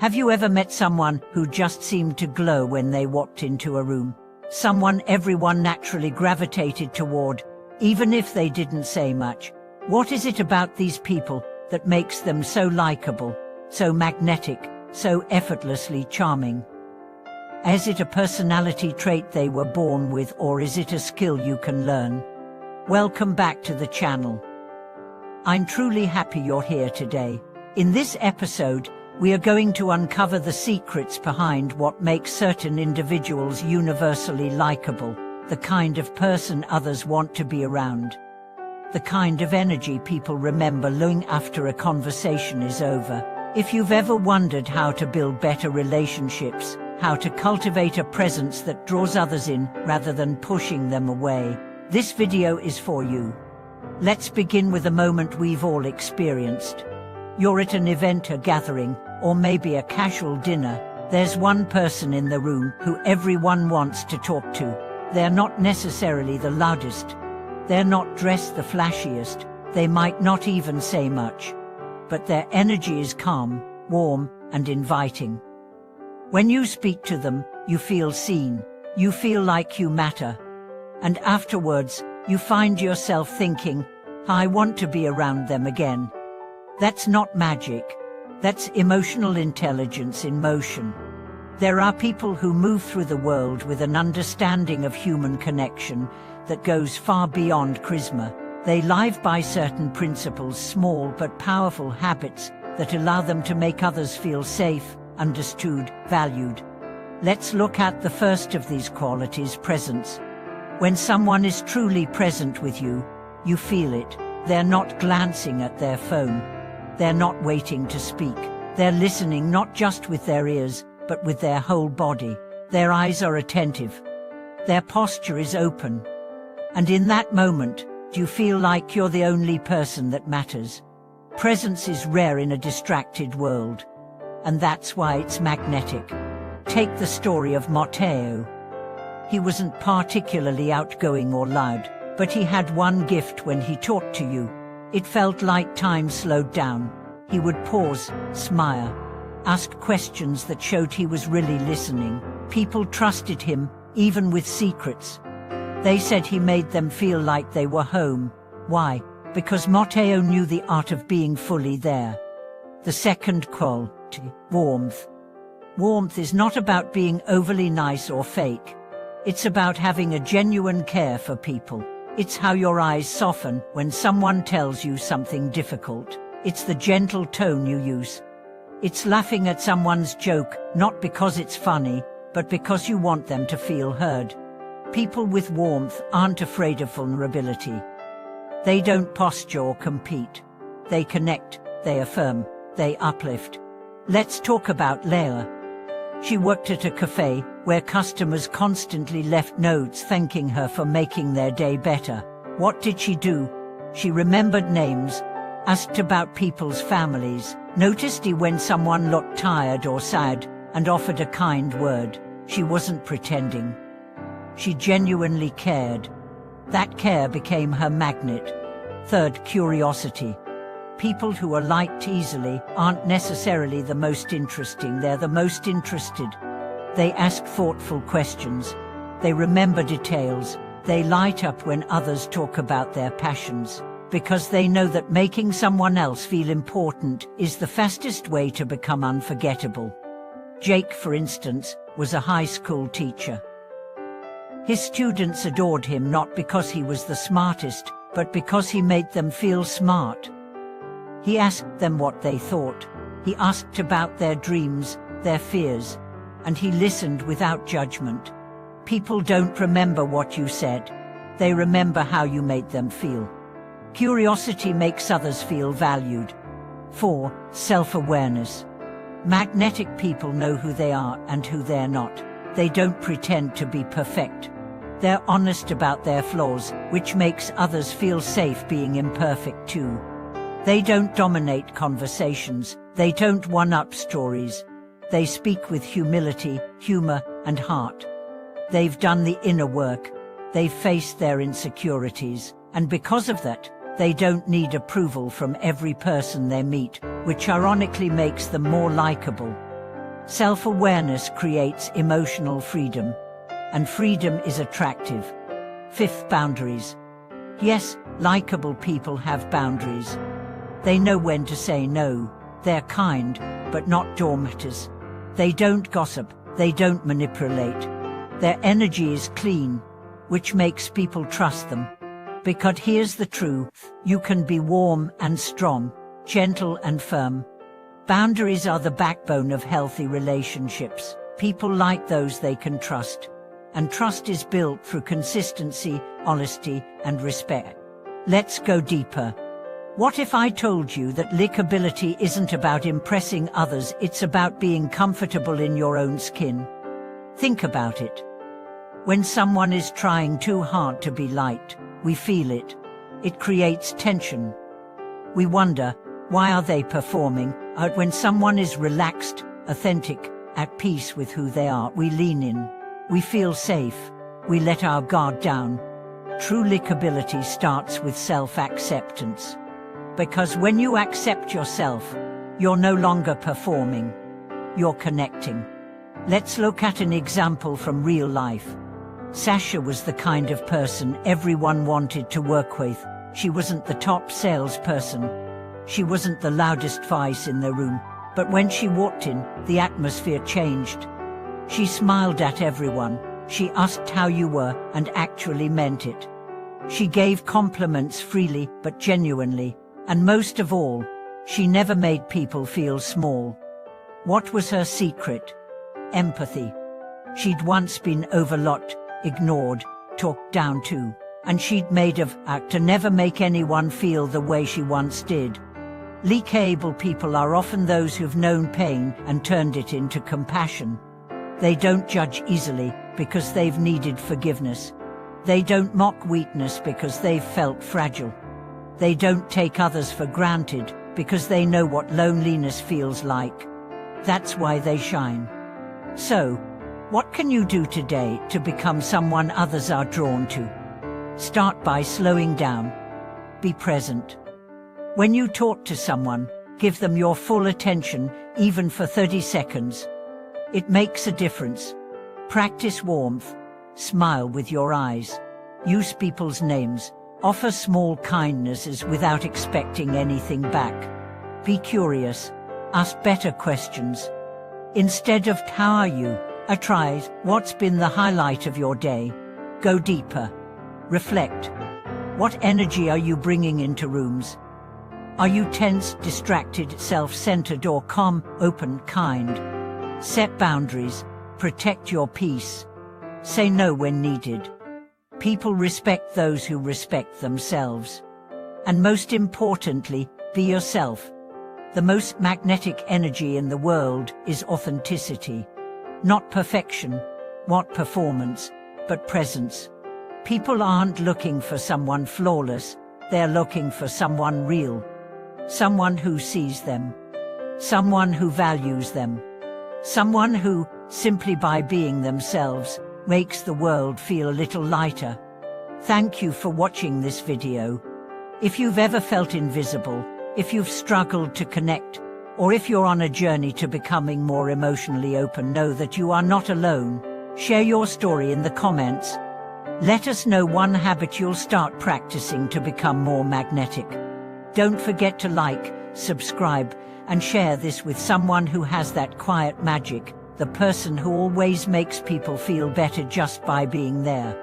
Have you ever met someone who just seemed to glow when they walked into a room? Someone everyone naturally gravitated toward, even if they didn't say much. What is it about these people that makes them so likable, so magnetic, so effortlessly charming? Is it a personality trait they were born with, or is it a skill you can learn? Welcome back to the channel. I'm truly happy you're here today. In this episode, we are going to uncover the secrets behind what makes certain individuals universally likable, the kind of person others want to be around, the kind of energy people remember long after a conversation is over. If you've ever wondered how to build better relationships, how to cultivate a presence that draws others in rather than pushing them away, this video is for you. Let's begin with a moment we've all experienced. You're at an event, a gathering, or maybe a casual dinner. There's one person in the room who everyone wants to talk to. They're not necessarily the loudest. They're not dressed the flashiest. They might not even say much. But their energy is calm, warm, and inviting. When you speak to them, you feel seen. You feel like you matter. And afterwards, you find yourself thinking, I want to be around them again. That's not magic. That's emotional intelligence in motion. There are people who move through the world with an understanding of human connection that goes far beyond charisma. They live by certain principles, small but powerful habits that allow them to make others feel safe, understood, valued. Let's look at the first of these qualities, presence. When someone is truly present with you, you feel it. They're not glancing at their phone. They're not waiting to speak. They're listening not just with their ears, but with their whole body. Their eyes are attentive. Their posture is open. And in that moment, do you feel like you're the only person that matters? Presence is rare in a distracted world. And that's why it's magnetic. Take the story of Matteo. He wasn't particularly outgoing or loud, but he had one gift when he talked to you. It felt like time slowed down. He would pause, smile, ask questions that showed he was really listening. People trusted him, even with secrets. They said he made them feel like they were home. Why? Because Matteo knew the art of being fully there. The second quality, warmth. Warmth is not about being overly nice or fake. It's about having a genuine care for people. It's how your eyes soften when someone tells you something difficult. It's the gentle tone you use. It's laughing at someone's joke, not because it's funny, but because you want them to feel heard. People with warmth aren't afraid of vulnerability. They don't posture or compete. They connect, they affirm, they uplift. Let's talk about Leila. She worked at a cafe where customers constantly left notes thanking her for making their day better. What did she do? She remembered names, asked about people's families, noticed when someone looked tired or sad, and offered a kind word. She wasn't pretending. She genuinely cared. That care became her magnet. Third, curiosity. People who are liked easily aren't necessarily the most interesting, they're the most interested. They ask thoughtful questions. They remember details. They light up when others talk about their passions, because they know that making someone else feel important is the fastest way to become unforgettable. Jake, for instance, was a high school teacher. His students adored him not because he was the smartest, but because he made them feel smart. He asked them what they thought. He asked about their dreams, their fears, and he listened without judgment. People don't remember what you said. They remember how you made them feel. Curiosity makes others feel valued. 4. Self-awareness. Magnetic people know who they are and who they're not. They don't pretend to be perfect. They're honest about their flaws, which makes others feel safe being imperfect too. They don't dominate conversations. They don't one-up stories. They speak with humility, humor, and heart. They've done the inner work. They've faced their insecurities. And because of that, they don't need approval from every person they meet, which ironically makes them more likable. Self-awareness creates emotional freedom, and freedom is attractive. 5th, boundaries. Yes, likable people have boundaries. They know when to say no. They're kind, but not doormatters. They don't gossip, they don't manipulate. Their energy is clean, which makes people trust them. Because here's the truth, you can be warm and strong, gentle and firm. Boundaries are the backbone of healthy relationships. People like those they can trust. And trust is built through consistency, honesty, and respect. Let's go deeper. What if I told you that likability isn't about impressing others, it's about being comfortable in your own skin? Think about it. When someone is trying too hard to be liked, we feel it. It creates tension. We wonder, why are they performing? When someone is relaxed, authentic, at peace with who they are, we lean in. We feel safe. We let our guard down. True likability starts with self-acceptance. Because when you accept yourself, you're no longer performing. You're connecting. Let's look at an example from real life. Sasha was the kind of person everyone wanted to work with. She wasn't the top salesperson. She wasn't the loudest voice in the room. But when she walked in, the atmosphere changed. She smiled at everyone. She asked how you were and actually meant it. She gave compliments freely but genuinely. And most of all, she never made people feel small. What was her secret? Empathy. She'd once been overlooked, ignored, talked down to, and she'd made of act to never make anyone feel the way she once did. Likable people are often those who've known pain and turned it into compassion. They don't judge easily because they've needed forgiveness. They don't mock weakness because they've felt fragile. They don't take others for granted because they know what loneliness feels like. That's why they shine. So, what can you do today to become someone others are drawn to? Start by slowing down. Be present. When you talk to someone, give them your full attention, even for 30 seconds. It makes a difference. Practice warmth. Smile with your eyes. Use people's names. Offer small kindnesses without expecting anything back. Be curious. Ask better questions. Instead of "how are you?" try "what's been the highlight of your day?" Go deeper. Reflect. What energy are you bringing into rooms? Are you tense, distracted, self-centered, or calm, open, kind? Set boundaries. Protect your peace. Say no when needed. People respect those who respect themselves. And most importantly, be yourself. The most magnetic energy in the world is authenticity. Not perfection, not performance, but presence. People aren't looking for someone flawless, they're looking for someone real. Someone who sees them. Someone who values them. Someone who, simply by being themselves, makes the world feel a little lighter. Thank you for watching this video. If you've ever felt invisible, if you've struggled to connect, or if you're on a journey to becoming more emotionally open, know that you are not alone. Share your story in the comments. Let us know one habit you'll start practicing to become more magnetic. Don't forget to like, subscribe, and share this with someone who has that quiet magic, the person who always makes people feel better just by being there.